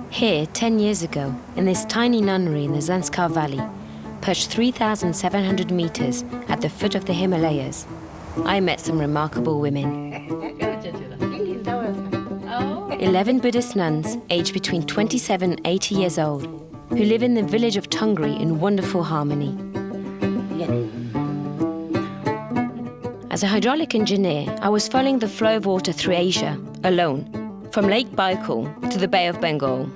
Here, 10 years ago, in this tiny nunnery in the Zanskar Valley, perched 3,700 meters at the foot of the Himalayas, I met some remarkable women. 11 Buddhist nuns, aged between 27 and 80 years old, who live in the village of Tungri in wonderful harmony. As a hydraulic engineer, I was following the flow of water through Asia, alone, from Lake Baikal to the Bay of Bengal.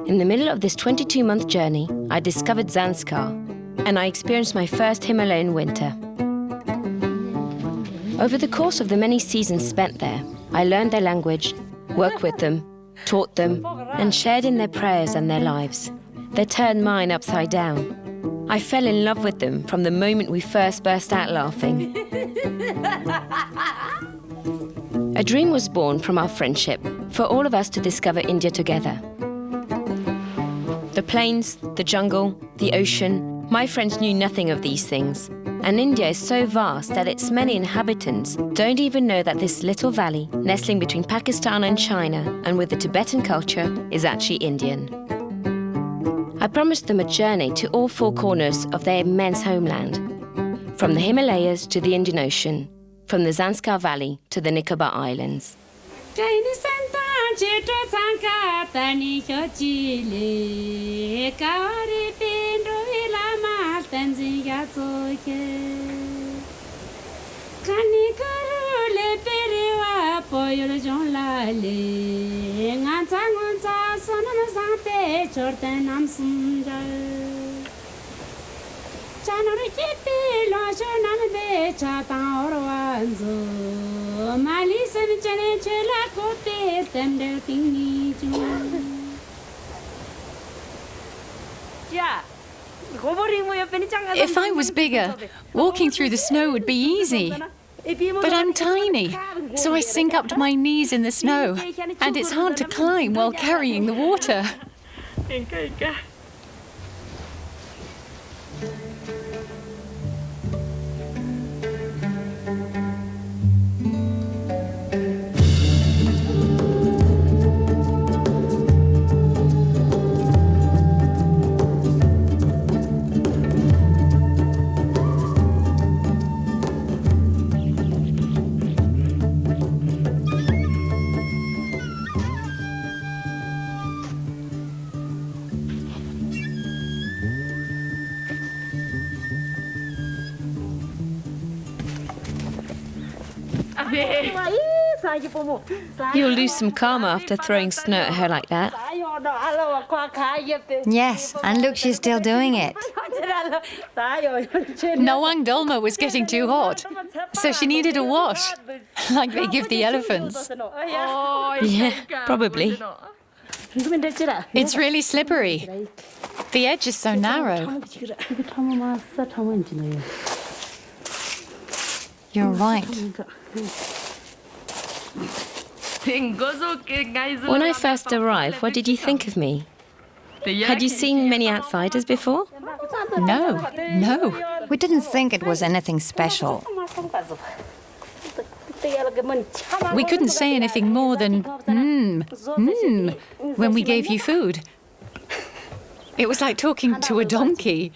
In the middle of this 22-month journey, I discovered Zanskar, and I experienced my first Himalayan winter. Over the course of the many seasons spent there, I learned their language, worked with them, taught them, and shared in their prayers and their lives. They turned mine upside down. I fell in love with them from the moment we first burst out laughing. A dream was born from our friendship for all of us to discover India together. The plains, the jungle, the ocean, my friends knew nothing of these things. And India is so vast that its many inhabitants don't even know that this little valley, nestling between Pakistan and China and with the Tibetan culture, is actually Indian. I promised them a journey to all four corners of their immense homeland, from the Himalayas to the Indian Ocean, from the Zanskar Valley to the Nicobar Islands. If I was bigger, walking through the snow would be easy. But I'm tiny, so I sink up to my knees in the snow, and it's hard to climb while carrying the water. You'll lose some karma after throwing snow at her like that. Yes, and look, she's still doing it. Nawang Dolma was getting too hot, so she needed a wash, like they give the elephants. Yeah, probably. It's really slippery. The edge is so narrow. You're right. When I first arrived, what did you think of me? Had you seen many outsiders before? No. We didn't think it was anything special. We couldn't say anything more than when we gave you food. It was like talking to a donkey.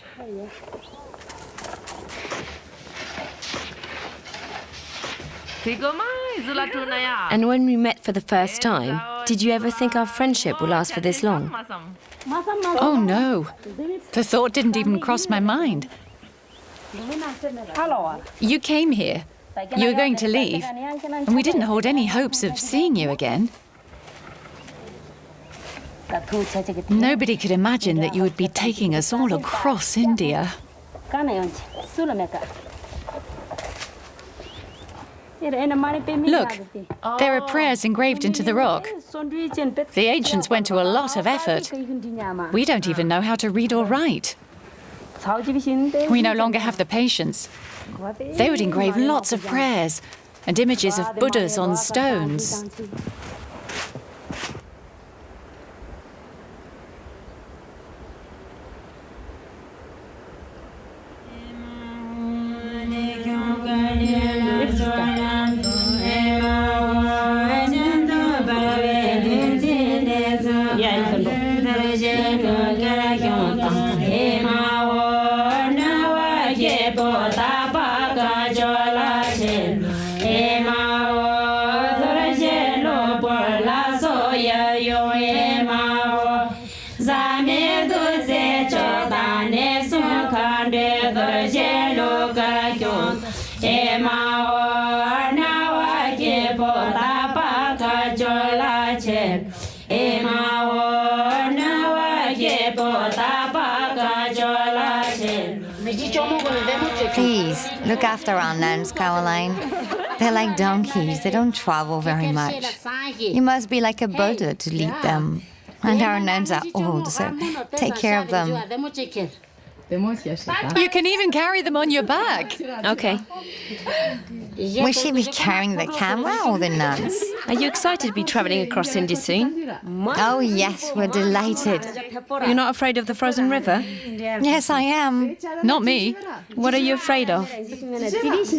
And when we met for the first time, did you ever think our friendship would last for this long? Oh no, the thought didn't even cross my mind. You came here, you were going to leave, and we didn't hold any hopes of seeing you again. Nobody could imagine that you would be taking us all across India. Look, there are prayers engraved into the rock. The ancients went to a lot of effort. We don't even know how to read or write. We no longer have the patience. They would engrave lots of prayers and images of Buddhas on stones. Please, look after our nuns, Caroline. They're like donkeys. They don't travel very much. You must be like a Buddha to lead them. And our nuns are old, so take care of them. You can even carry them on your back. Okay. Will she be carrying the camera or the nuns? Are you excited to be travelling across India soon? Oh, yes, we're delighted. You're not afraid of the frozen river? Yes, I am. Not me. What are you afraid of?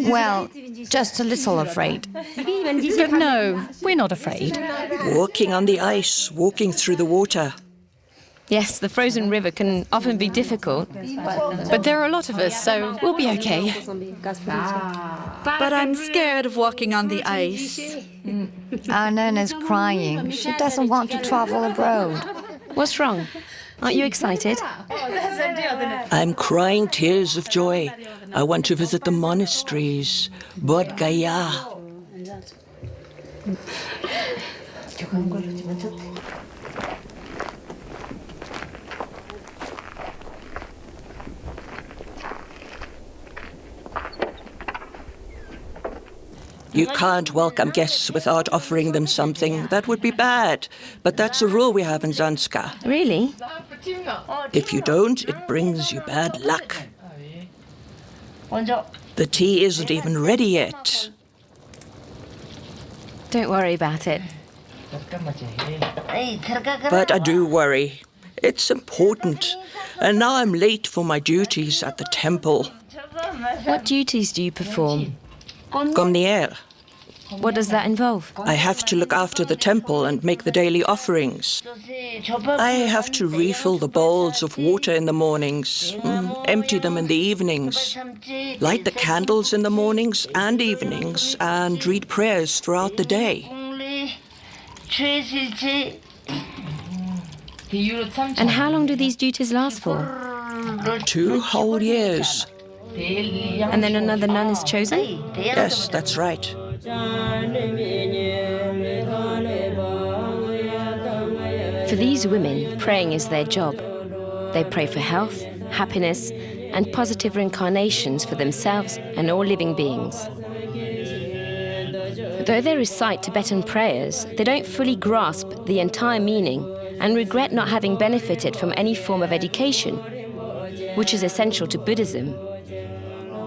Well, just a little afraid. But no, we're not afraid. Walking on the ice, walking through the water. Yes, the frozen river can often be difficult. But there are a lot of us, so we'll be okay. But I'm scared of walking on the ice. Our Nana's crying. She doesn't want to travel abroad. What's wrong? Aren't you excited? I'm crying tears of joy. I want to visit the monasteries. Bodh Gaya. You can't welcome guests without offering them something. That would be bad. But that's a rule we have in Zanskar. Really? If you don't, it brings you bad luck. The tea isn't even ready yet. Don't worry about it. But I do worry. It's important. And now I'm late for my duties at the temple. What duties do you perform? Gomnier. What does that involve? I have to look after the temple and make the daily offerings. I have to refill the bowls of water in the mornings, empty them in the evenings, light the candles in the mornings and evenings, and read prayers throughout the day. And how long do these duties last for? 2 whole years. And then another nun is chosen? Yes, that's right. For these women, praying is their job. They pray for health, happiness, and positive reincarnations for themselves and all living beings. Though they recite Tibetan prayers, they don't fully grasp the entire meaning and regret not having benefited from any form of education, which is essential to Buddhism.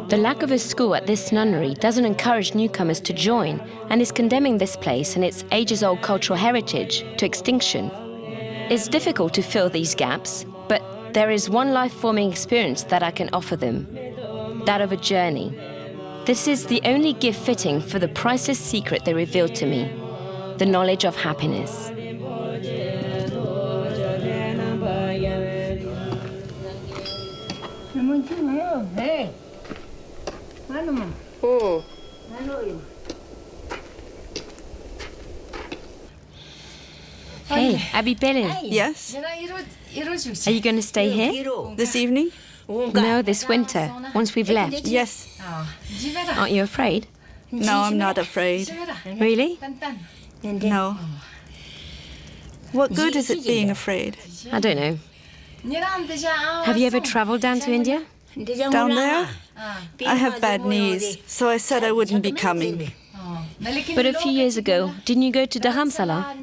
The lack of a school at this nunnery doesn't encourage newcomers to join and is condemning this place and its ages-old cultural heritage to extinction. It's difficult to fill these gaps, but there is one life-forming experience that I can offer them, that of a journey. This is the only gift fitting for the priceless secret they revealed to me, the knowledge of happiness. Hey, Abby Bellin, Yes? are you going to stay here? This evening? No, this winter, once we've left. Yes. Aren't you afraid? No, I'm not afraid. Really? No. What good is it being afraid? I don't know. Have you ever traveled down to India? Down there? I have bad knees, so I said I wouldn't be coming. But a few years ago, didn't you go to Dharamsala?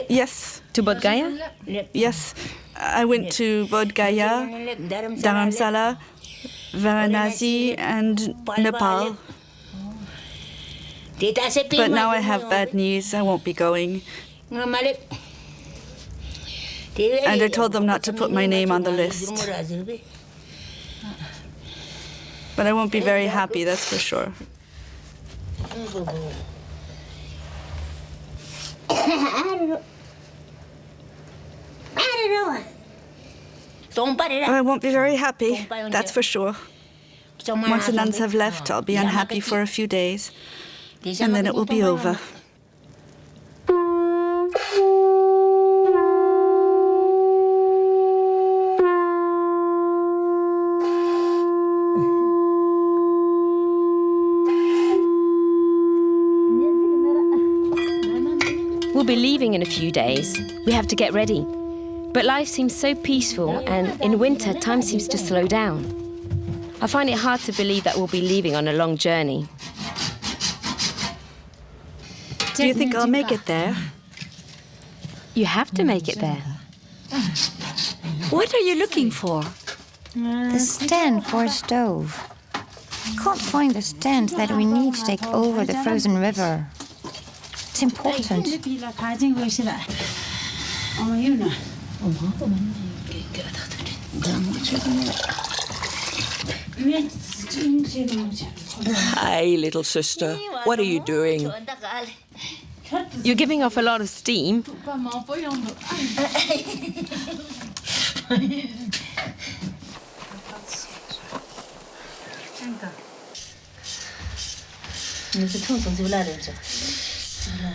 Yes. To Bodh Gaya? Yes. I went to Bodh Gaya, Dharamsala, Varanasi, and Nepal. But now I have bad knees. I won't be going. And I told them not to put my name on the list. But I won't be very happy, that's for sure. I won't be very happy, that's for sure. Once the nuns have left, I'll be unhappy for a few days, and then it will be over. We'll be leaving in a few days. We have to get ready. But life seems so peaceful, and in winter, time seems to slow down. I find it hard to believe that we'll be leaving on a long journey. Do you think I'll make it there? You have to make it there. What are you looking for? The stand for a stove. Can't find the stand that we need to take over the frozen river. It's important. Hi, little sister. What are you doing? You're giving off a lot of steam.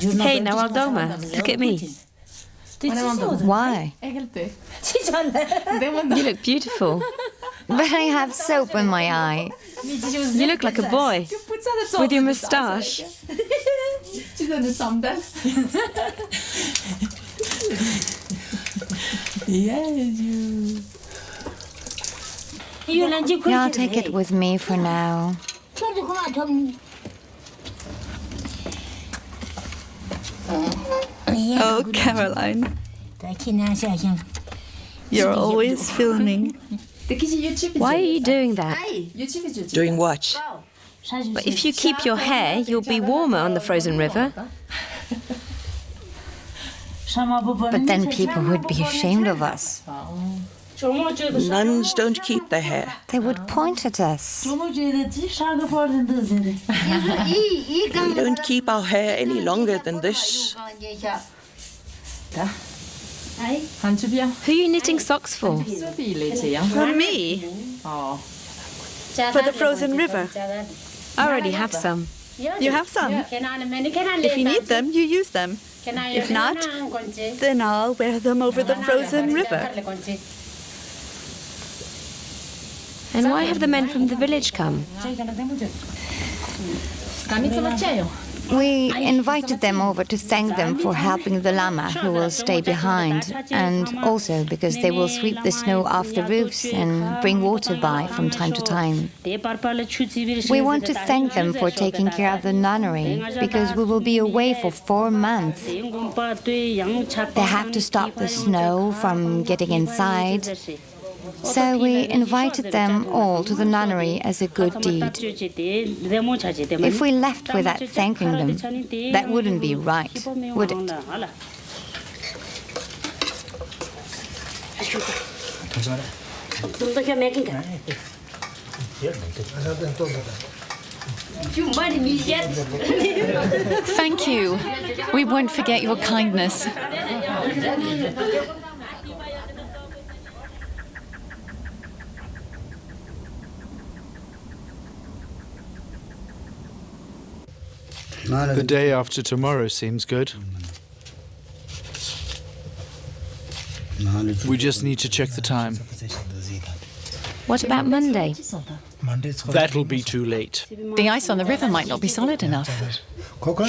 Hey, now Aldoma, look at me. Why? You look beautiful. But I have soap in my eye. You look like a boy with your moustache. Yeah, I'll take it with me for now. Oh, Caroline. You're always filming. Why are you doing that? Doing what? But if you keep your hair, you'll be warmer on the frozen river. But then people would be ashamed of us. Nuns don't keep their hair. They would point at us. We don't keep our hair any longer than this. Who are you knitting socks for? For me? For the frozen river. I already have some. You have some. If you need them, you use them. If not, then I'll wear them over the frozen river. And why have the men from the village come? We invited them over to thank them for helping the lama who will stay behind, and also because they will sweep the snow off the roofs and bring water by from time to time. We want to thank them for taking care of the nunnery, because we will be away for 4 months. They have to stop the snow from getting inside. So we invited them all to the nunnery as a good deed. If we left without thanking them, that wouldn't be right, would it? Thank you. We won't forget your kindness. The day after tomorrow seems good. We just need to check the time. What about Monday? That'll be too late. The ice on the river might not be solid enough.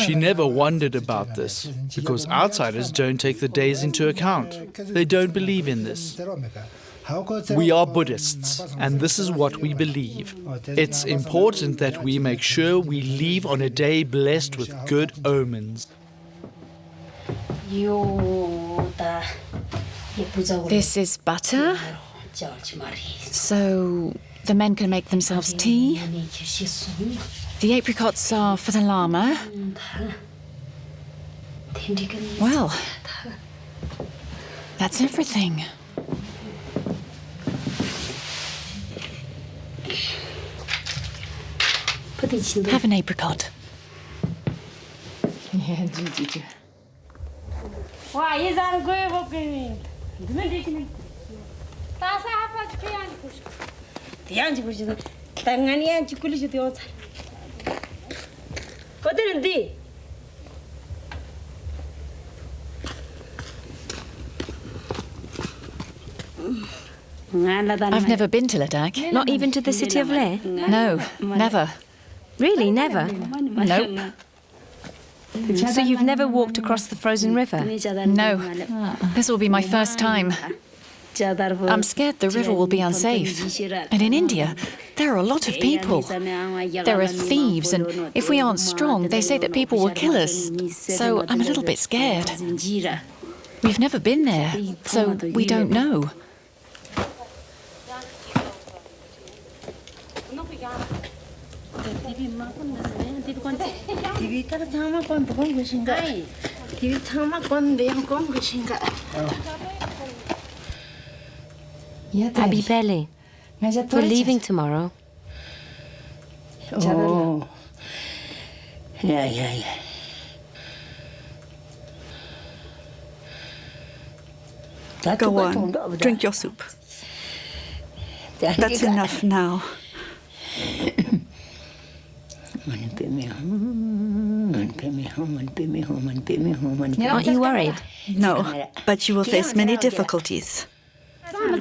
She never wondered about this, because outsiders don't take the days into account. They don't believe in this. We are Buddhists, and this is what we believe. It's important that we make sure we leave on a day blessed with good omens. This is butter, so the men can make themselves tea. The apricots are for the lama. Well, that's everything. Have an apricot. I've never been to Ladakh. Not even to the city of Leh? No, never. Really, never? Nope. So you've never walked across the frozen river? No, this will be my first time. I'm scared the river will be unsafe. And in India, there are a lot of people. There are thieves, and if we aren't strong, they say that people will kill us. So I'm a little bit scared. We've never been there, so we don't know. Abby Pele, we're leaving tomorrow. Oh. Yeah. Go on, drink your soup. That's enough now. Aren't you worried? No, but you will face many difficulties. In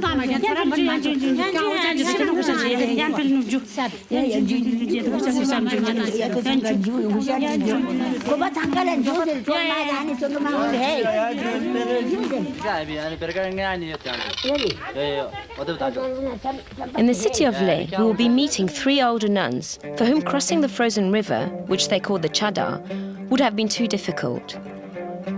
the city of Leh, we will be meeting 3 older nuns for whom crossing the frozen river, which they call the Chadar, would have been too difficult.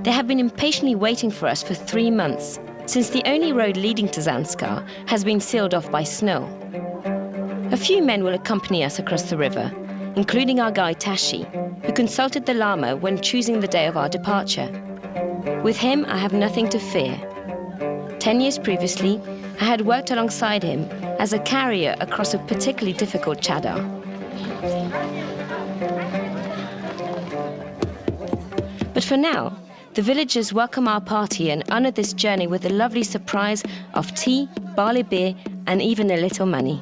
They have been impatiently waiting for us for 3 months, since the only road leading to Zanskar has been sealed off by snow. A few men will accompany us across the river, including our guide Tashi, who consulted the Lama when choosing the day of our departure. With him, I have nothing to fear. 10 years previously, I had worked alongside him as a carrier across a particularly difficult Chadar. But for now, the villagers welcome our party and honour this journey with the lovely surprise of tea, barley beer, and even a little money.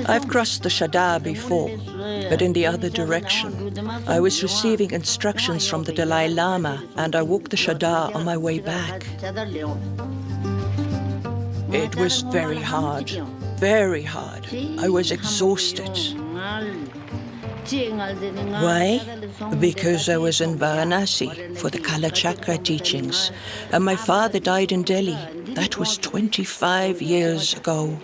I've crossed the Chadar before, but in the other direction. I was receiving instructions from the Dalai-lama, and I walked the Chadar on my way back. It was very hard, very hard. I was exhausted. Why? Because I was in Varanasi for the Kala Chakra teachings, and my father died in Delhi. That was 25 years ago.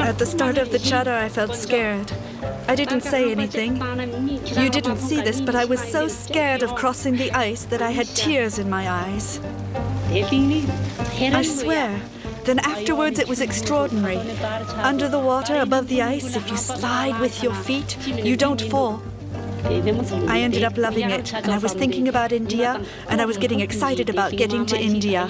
At the start of the Chadar, I felt scared. I didn't say anything. You didn't see this, but I was so scared of crossing the ice that I had tears in my eyes. I swear. Then afterwards it was extraordinary. Under the water, above the ice, if you slide with your feet, you don't fall. I ended up loving it, and I was thinking about India, and I was getting excited about getting to India.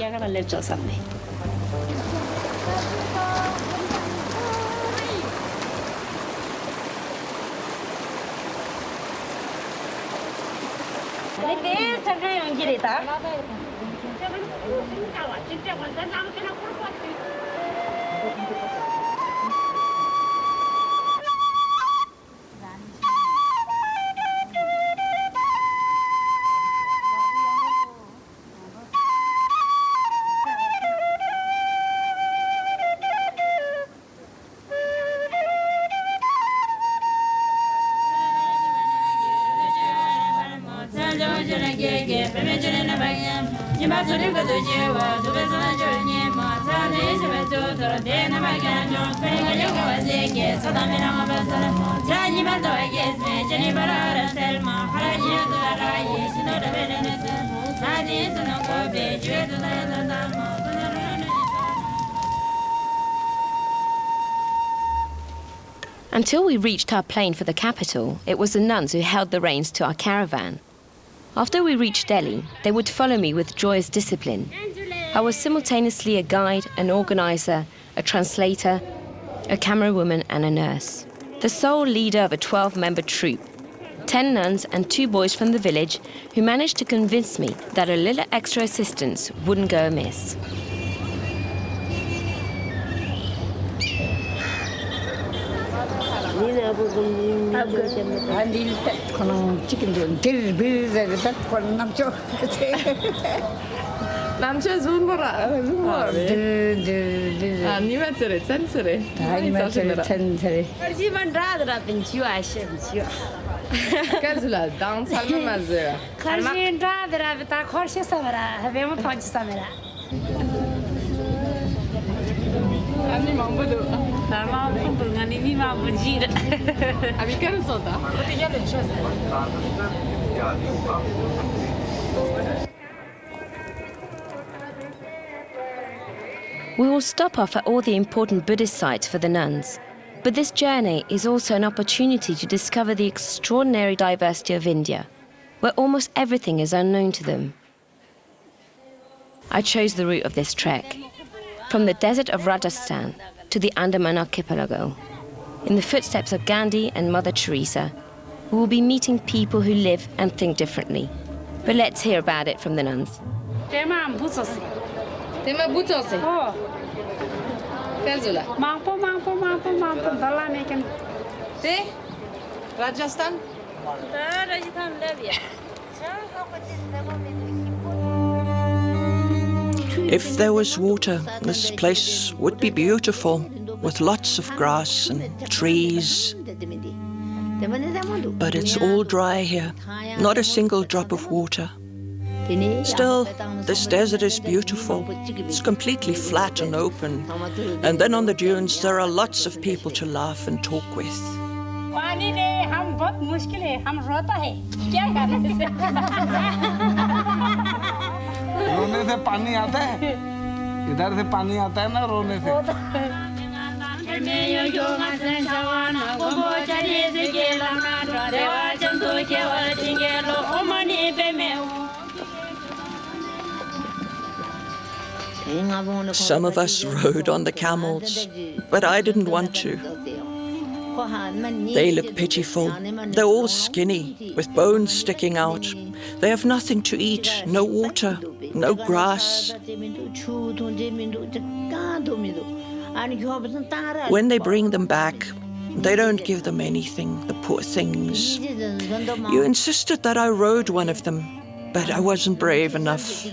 Until we reached our plane for the capital, it was the nuns who held the reins to our caravan. After we reached Delhi, they would follow me with joyous discipline. I was simultaneously a guide, an organizer, a translator, a camerawoman and a nurse. The sole leader of a 12-member troop, 10 nuns and 2 boys from the village who managed to convince me that a little extra assistance wouldn't go amiss. 남자 좋은 거라. 니마저래 찬스래. 니마저래 찬스래. 하지만 라드라 빈지와 셔비지와. 가즈라 당 살마마즈라. 카르신 라드라 비타 코르시 사마라. 하베모 펀치 사마라. 아니 mambudu. 나마 푼불가니 니마 부지라. 아비카르 소다. 어떻게 해야 되죠? We will stop off at all the important Buddhist sites for the nuns. But this journey is also an opportunity to discover the extraordinary diversity of India, where almost everything is unknown to them. I chose the route of this trek, from the desert of Rajasthan to the Andaman archipelago. In the footsteps of Gandhi and Mother Teresa, we will be meeting people who live and think differently. But let's hear about it from the nuns. Tema butosi. Oh. Kazula. Mampu dalaï-lama. Te? Rajasthan? Rajasthan Libya. If there was water, this place would be beautiful, with lots of grass and trees. But it's all dry here, not a single drop of water. Still, this desert is beautiful. It's completely flat and open. And then on the dunes, there are lots of people to laugh and talk with. रोने से पानी आता है इधर से पानी आता है ना रोने से Some of us rode on the camels, but I didn't want to. They look pitiful. They're all skinny, with bones sticking out. They have nothing to eat, no water, no grass. When they bring them back, they don't give them anything, the poor things. You insisted that I rode one of them, but I wasn't brave enough.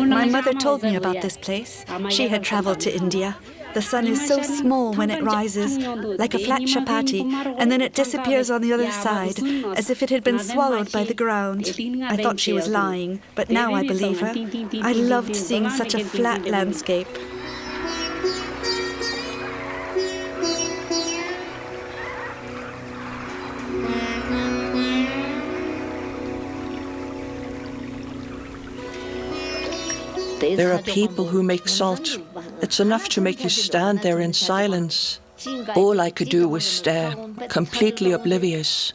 My mother told me about this place. She had traveled to India. The sun is so small when it rises, like a flat chapati, and then it disappears on the other side, as if it had been swallowed by the ground. I thought she was lying, but now I believe her. I loved seeing such a flat landscape. There are people who make salt. It's enough to make you stand there in silence. All I could do was stare, completely oblivious.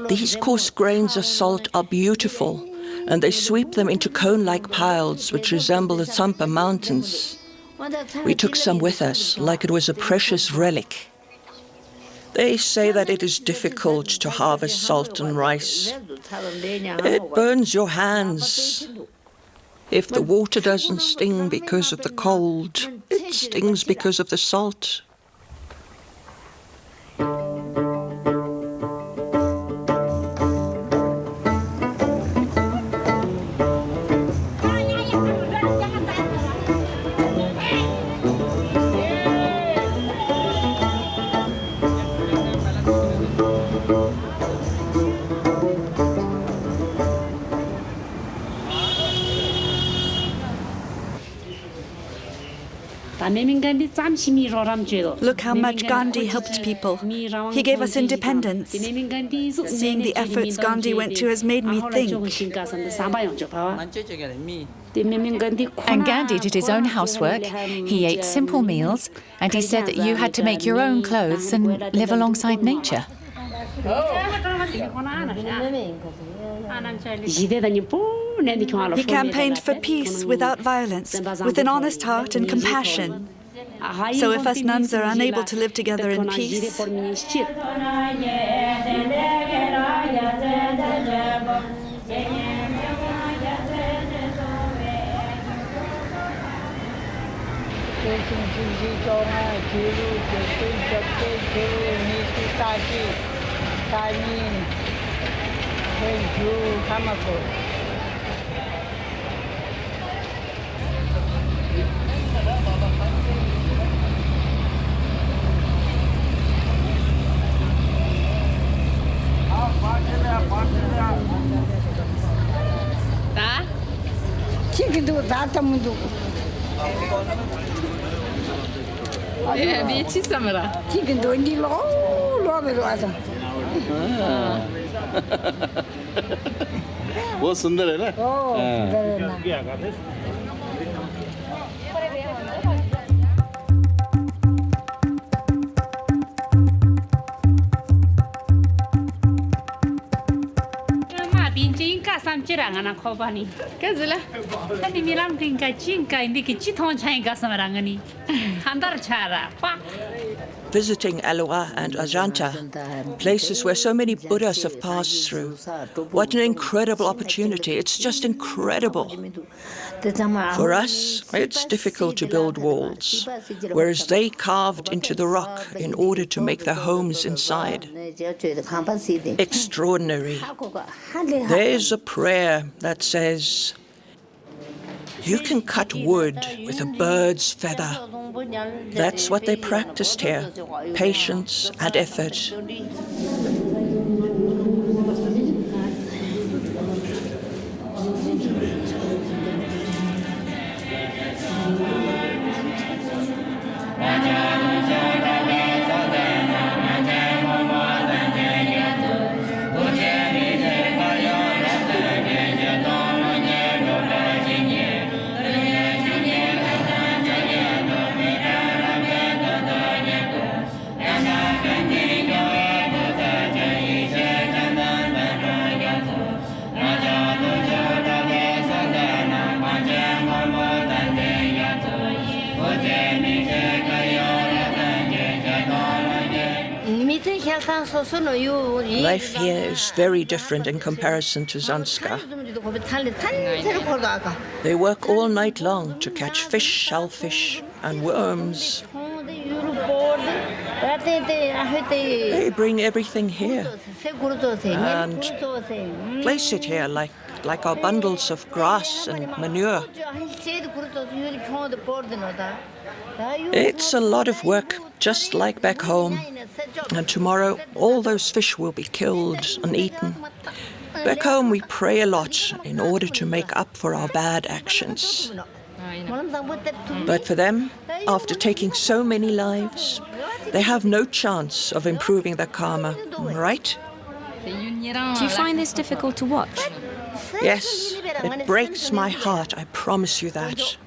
These coarse grains of salt are beautiful, and they sweep them into cone-like piles which resemble the Tsampa mountains. We took some with us, like it was a precious relic. They say that it is difficult to harvest salt and rice. It burns your hands. If the water doesn't sting because of the cold, it stings because of the salt. Look how much Gandhi helped people. He gave us independence. Seeing the efforts Gandhi went to has made me think. And Gandhi did his own housework, he ate simple meals, and he said that you had to make your own clothes and live alongside nature. He campaigned for peace without violence, with an honest heart and compassion. So if us nuns are unable to live together in peace, बहुत सुंदर है ना Visiting Elua and Ajanta, places where so many Buddhas have passed through. What an incredible opportunity. It's just incredible. For us, it's difficult to build walls, whereas they carved into the rock in order to make their homes inside. Extraordinary. There's a prayer that says, "You can cut wood with a bird's feather." That's what they practiced here, patience and effort. Life here is very different in comparison to Zanskar. They work all night long to catch fish, shellfish, and worms. They bring everything here and place it here like our bundles of grass and manure. It's a lot of work, just like back home. And tomorrow, all those fish will be killed and eaten. Back home, we pray a lot in order to make up for our bad actions. But for them, after taking so many lives, they have no chance of improving their karma, right? Do you find this difficult to watch? Yes, it breaks my heart, I promise you that.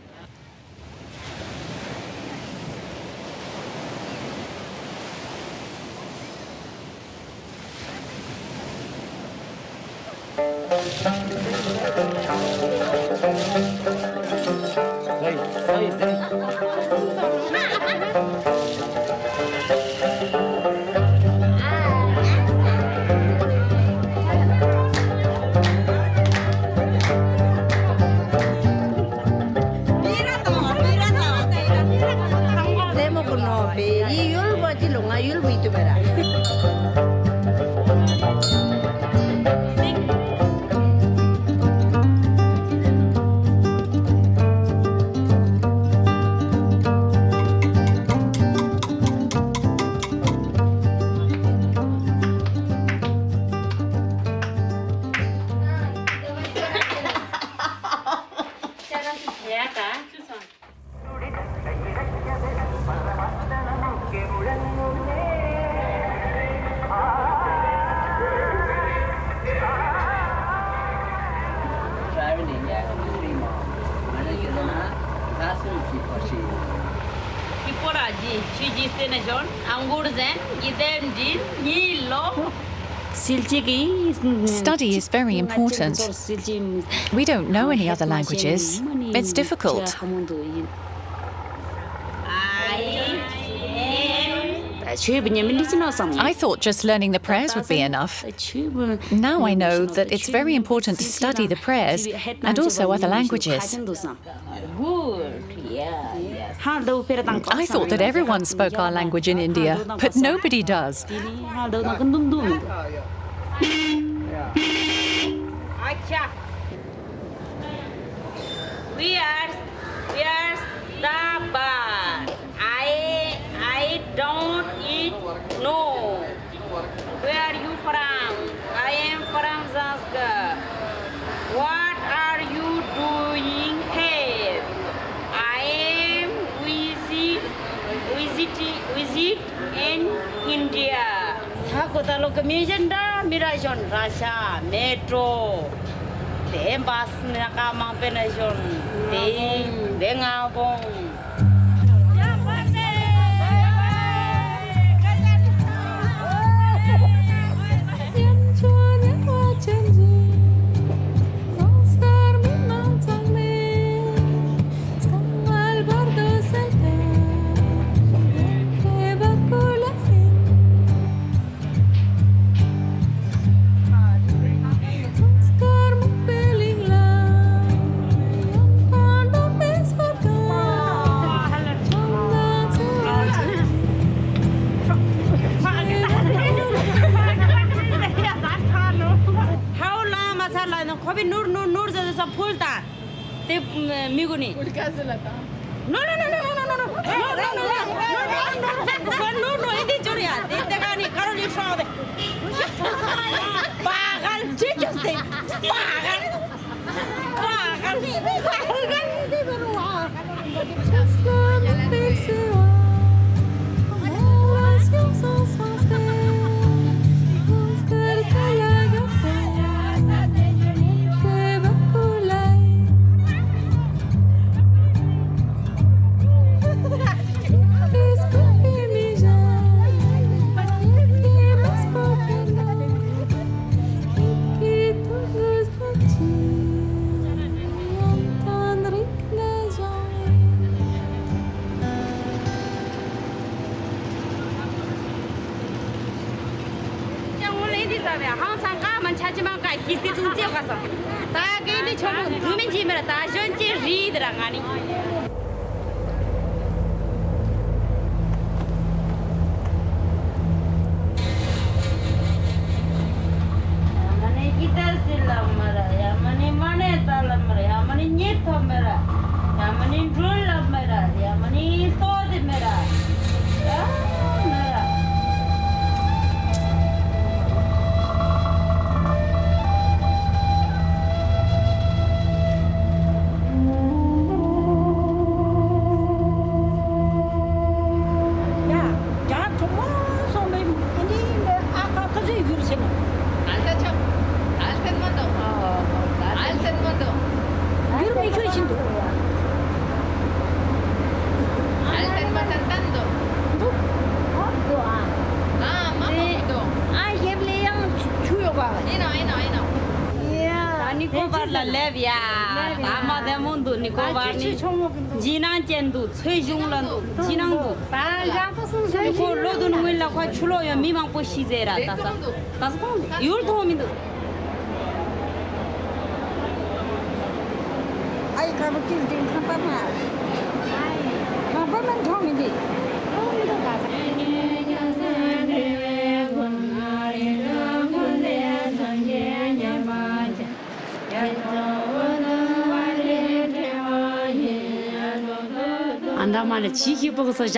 Study is very important. We don't know any other languages. It's difficult. I thought just learning the prayers would be enough. Now I know that it's very important to study the prayers and also other languages. I thought that everyone spoke our language in India, but nobody does. We are stubborn. I don't eat. No. Where are you from? I am from Zanzibar. What are you doing here? I am visit in India. Hakota location da Mirajon Russia Metro. The bus nakama penation. The ngabong. Yeah, Mama de Mundu, Nikovani, Jinan Jendu, Tsejunglandu, Jinandu, Nico Lodun will like what Chulo and Mimang Pushizera. That's all. You'll told me. I come to Kampama. Kampama told me this.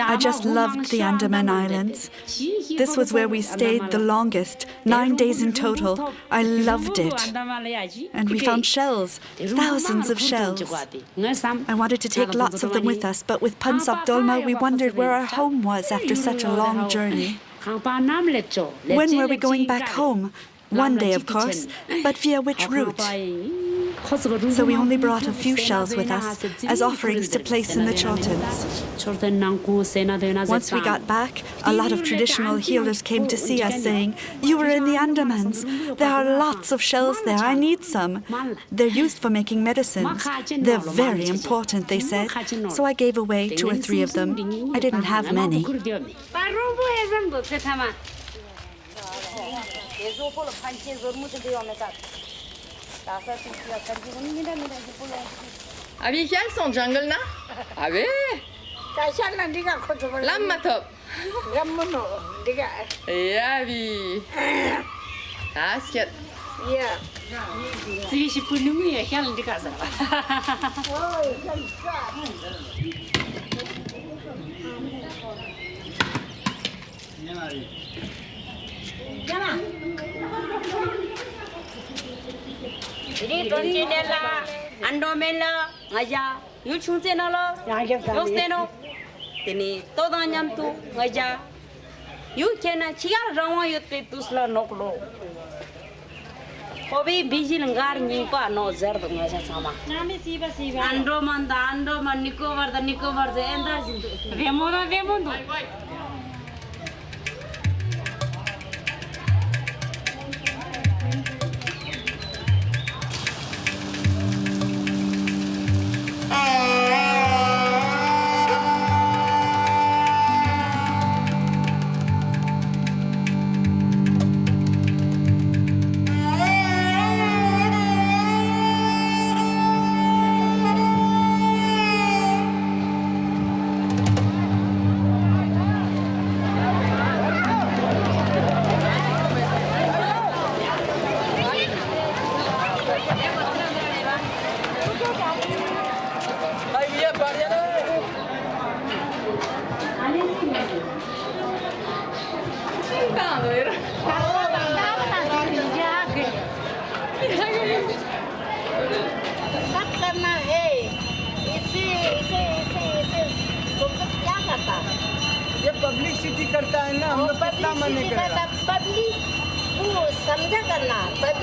I just loved the Andaman Islands. This was where we stayed the longest, 9 days in total. I loved it. And we found shells, thousands of shells. I wanted to take lots of them with us, but with Pansap Dolma, we wondered where our home was after such a long journey. When were we going back home? One day, of course, but via which route? So we only brought a few shells with us as offerings to place in the chotans. Once we got back, a lot of traditional healers came to see us saying, "You were in the Andamans. There are lots of shells there. I need some. They're used for making medicines. They're very important," they said. So I gave away 2 or 3 of them. I didn't have many. Abi gel son jungle na? Abi. Lamma top. Yeah, abi. Asket. Yeah. Andomela, Aja, you choose another, Yosteno, Tini, Todanyam to Aja. You can cheer around your Petusla no glow. Hobby busy and gardening, no Zerdo Sama. Andoman, the Andoman, Nicover, the Nicover, the Enders, Remona, Remondo. ये publicity करता है ना, हम लोग कितना मने करता public वो समझा करना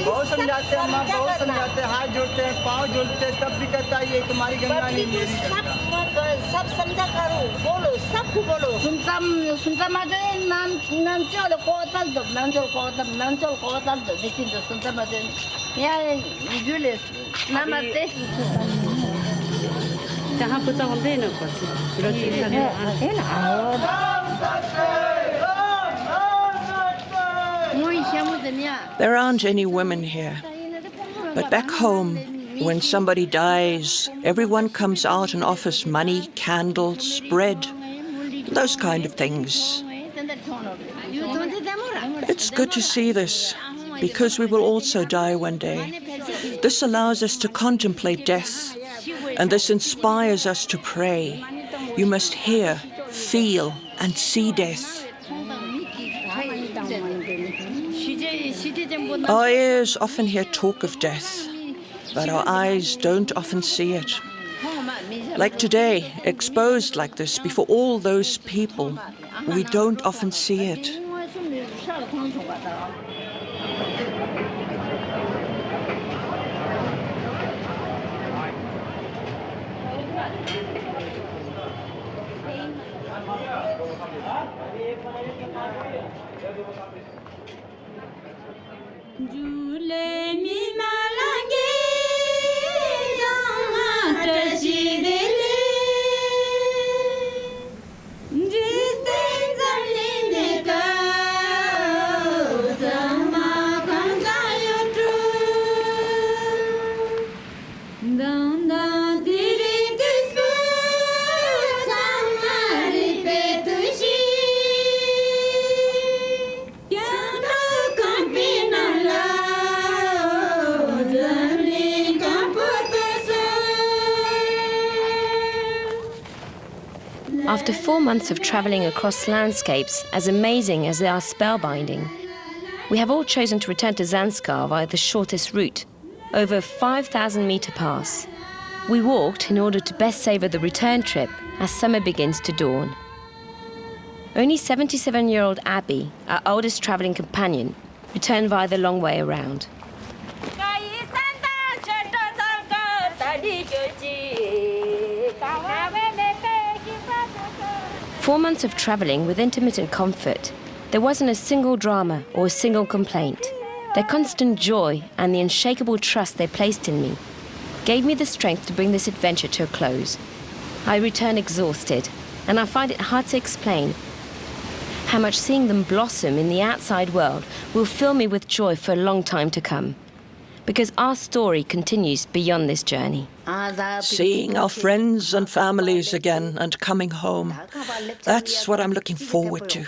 बहुत समझाते हैं, हम बहुत समझाते हैं, हाथ जोड़ते हैं, पाँव जोड़ते हैं, तब भी कहता है ये तुम्हारी गंगा नहीं मेरी गंगा। सब समझा करो, बोलो सबको बोलो। सुनता मजे नंचल कोतल दो, नंचल कोतल दो, देखिए तो सुनता मजे यहाँ जुलियस नमस्ते। जहाँ कुछ होते हैं ना कुछ There aren't any women here. But back home, when somebody dies, everyone comes out and offers money, candles, bread, those kind of things. It's good to see this, because we will also die one day. This allows us to contemplate death, and this inspires us to pray. You must hear, feel, and see death. Our ears often hear talk of death, but our eyes don't often see it. Like today, exposed like this before all those people, we don't often see it. After 4 months of travelling across landscapes as amazing as they are spellbinding, we have all chosen to return to Zanskar via the shortest route, over a 5,000-metre pass. We walked in order to best savour the return trip as summer begins to dawn. Only 77-year-old Abby, our oldest travelling companion, returned via the long way around. 4 months of travelling with intermittent comfort, there wasn't a single drama or a single complaint. Their constant joy and the unshakable trust they placed in me gave me the strength to bring this adventure to a close. I return exhausted, and I find it hard to explain how much seeing them blossom in the outside world will fill me with joy for a long time to come. Because our story continues beyond this journey. Seeing our friends and families again and coming home. That's what I'm looking forward to.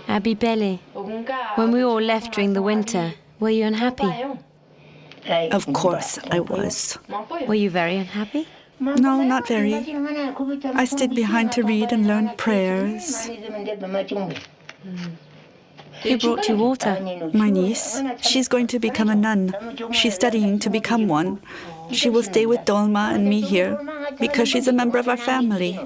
Abby Bele, when we all left during the winter, were you unhappy? Of course I was. Were you very unhappy? No, not very. I stayed behind to read and learn prayers. Who brought you water? My niece. She's going to become a nun. She's studying to become one. She will stay with Dolma and me here because she's a member of our family.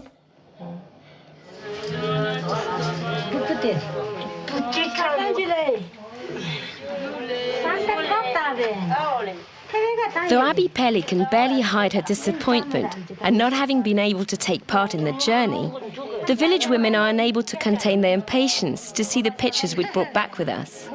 Though Abby Pelly can barely hide her disappointment at not having been able to take part in the journey, the village women are unable to contain their impatience to see the pictures we'd brought back with us.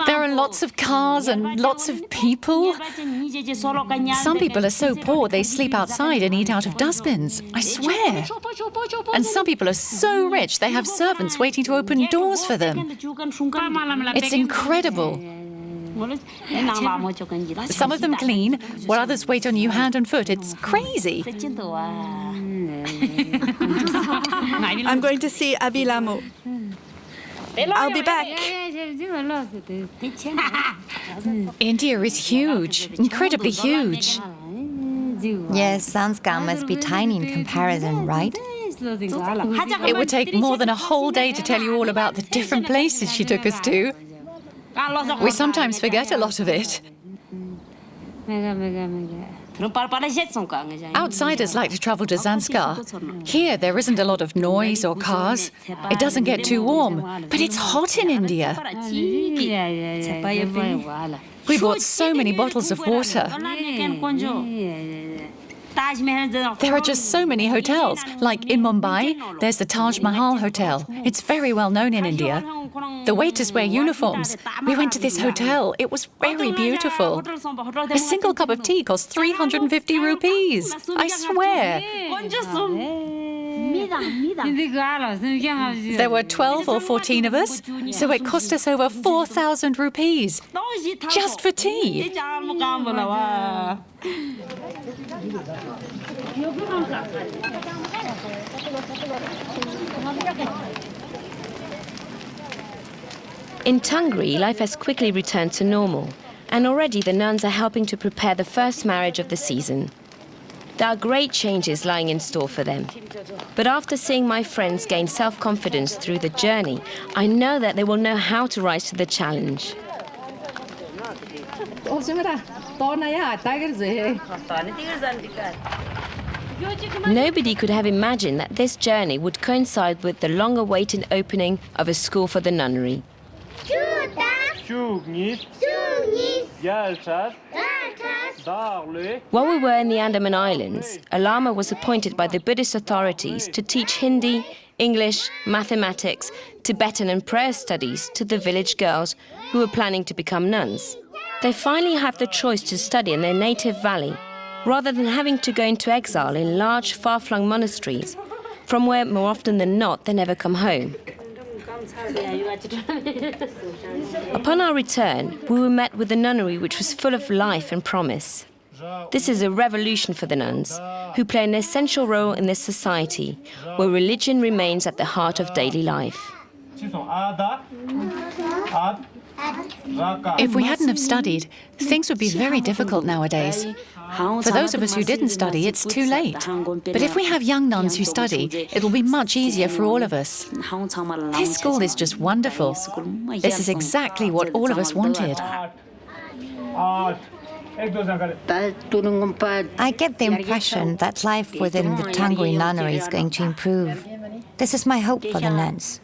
There are lots of cars and lots of people. Some people are so poor they sleep outside and eat out of dustbins. I swear. And some people are so rich they have servants waiting to open doors for them. It's incredible. Some of them clean, while others wait on you hand and foot. It's crazy. I'm going to see Abilamu. I'll be back. India is huge, incredibly huge. Yes, Zanskar must be tiny in comparison, right? It would take more than a whole day to tell you all about the different places she took us to. We sometimes forget a lot of it. Outsiders like to travel to Zanskar. Here, there isn't a lot of noise or cars. It doesn't get too warm, but it's hot in India. We bought so many bottles of water. There are just so many hotels. Like in Mumbai, there's the Taj Mahal Hotel. It's very well known in India. The waiters wear uniforms. We went to this hotel. It was very beautiful. A single cup of tea cost 350 rupees. I swear. There were 12 or 14 of us, so it cost us over 4,000 rupees just for tea. In Tungri, life has quickly returned to normal, and already the nuns are helping to prepare the first marriage of the season. There are great changes lying in store for them. But after seeing my friends gain self-confidence through the journey, I know that they will know how to rise to the challenge. Nobody could have imagined that this journey would coincide with the long-awaited opening of a school for the nunnery. While we were in the Andaman Islands, a lama was appointed by the Buddhist authorities to teach Hindi, English, mathematics, Tibetan and prayer studies to the village girls who were planning to become nuns. They finally have the choice to study in their native valley, rather than having to go into exile in large, far-flung monasteries, from where, more often than not, they never come home. Upon our return, we were met with a nunnery which was full of life and promise. This is a revolution for the nuns, who play an essential role in this society, where religion remains at the heart of daily life. If we hadn't have studied, things would be very difficult nowadays. For those of us who didn't study, it's too late. But if we have young nuns who study, it'll be much easier for all of us. This school is just wonderful. This is exactly what all of us wanted. I get the impression that life within the Tungri nunnery is going to improve. This is my hope for the nuns.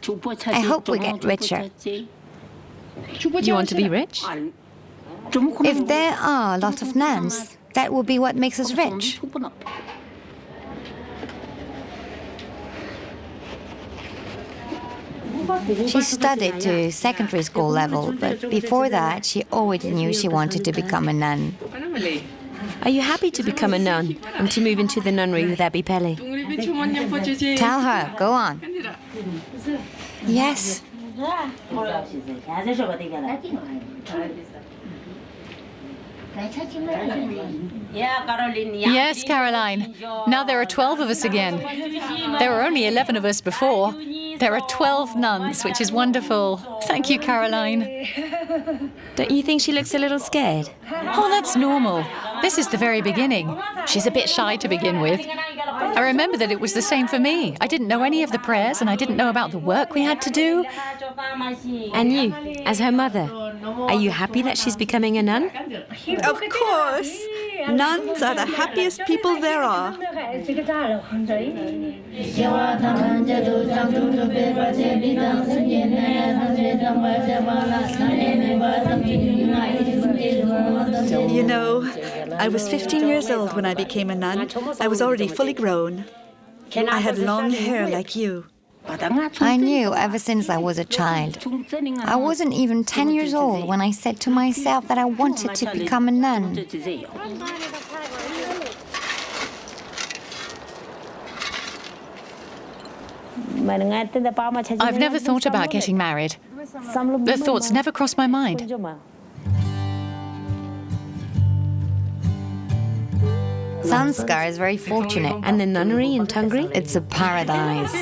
I hope we get richer. You want to be rich? If there are a lot of nuns, that will be what makes us rich. She studied to secondary school level, but before that, she already knew she wanted to become a nun. Are you happy to become a nun and to move into the nunnery with Abby Pele? Tell her, go on. Yes. Yes, Caroline. Now there are 12 of us again. There were only 11 of us before. There are 12 nuns, which is wonderful. Thank you, Caroline. Don't you think she looks a little scared? Oh, that's normal. This is the very beginning. She's a bit shy to begin with. I remember that it was the same for me. I didn't know any of the prayers and I didn't know about the work we had to do. And you, as her mother, are you happy that she's becoming a nun? Of course. Nuns are the happiest people there are. You know, I was 15 years old when I became a nun. I was already fully grown. I had long hair like you. I knew ever since I was a child. I wasn't even 10 years old when I said to myself that I wanted to become a nun. I've never thought about getting married. The thoughts never crossed my mind. Sanskar is very fortunate. And the nunnery in Tungri? It's a paradise.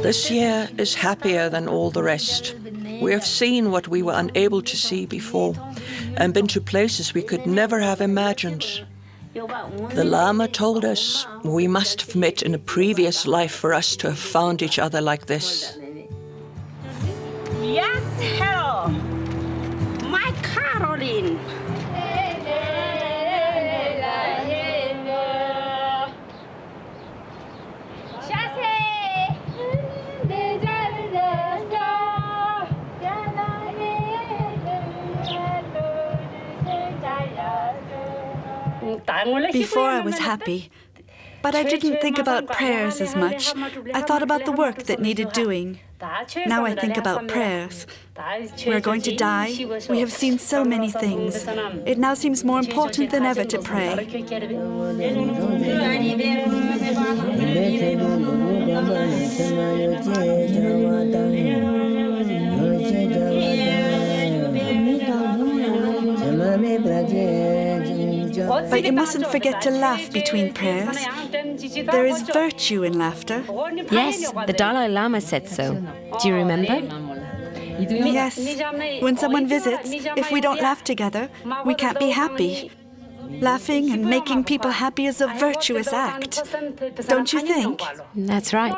This year is happier than all the rest. We have seen what we were unable to see before and been to places we could never have imagined. The Lama told us we must have met in a previous life for us to have found each other like this. Yes, hello. My Caroline. Before I was happy, but I didn't think about prayers as much. I thought about the work that needed doing. Now I think about prayers. We're going to die. We have seen so many things. It now seems more important than ever to pray. But you mustn't forget to laugh between prayers. There is virtue in laughter. Yes, the Dalai-lama said so. Do you remember? Yes. When someone visits, if we don't laugh together, we can't be happy. Laughing and making people happy is a virtuous act. Don't you think? That's right.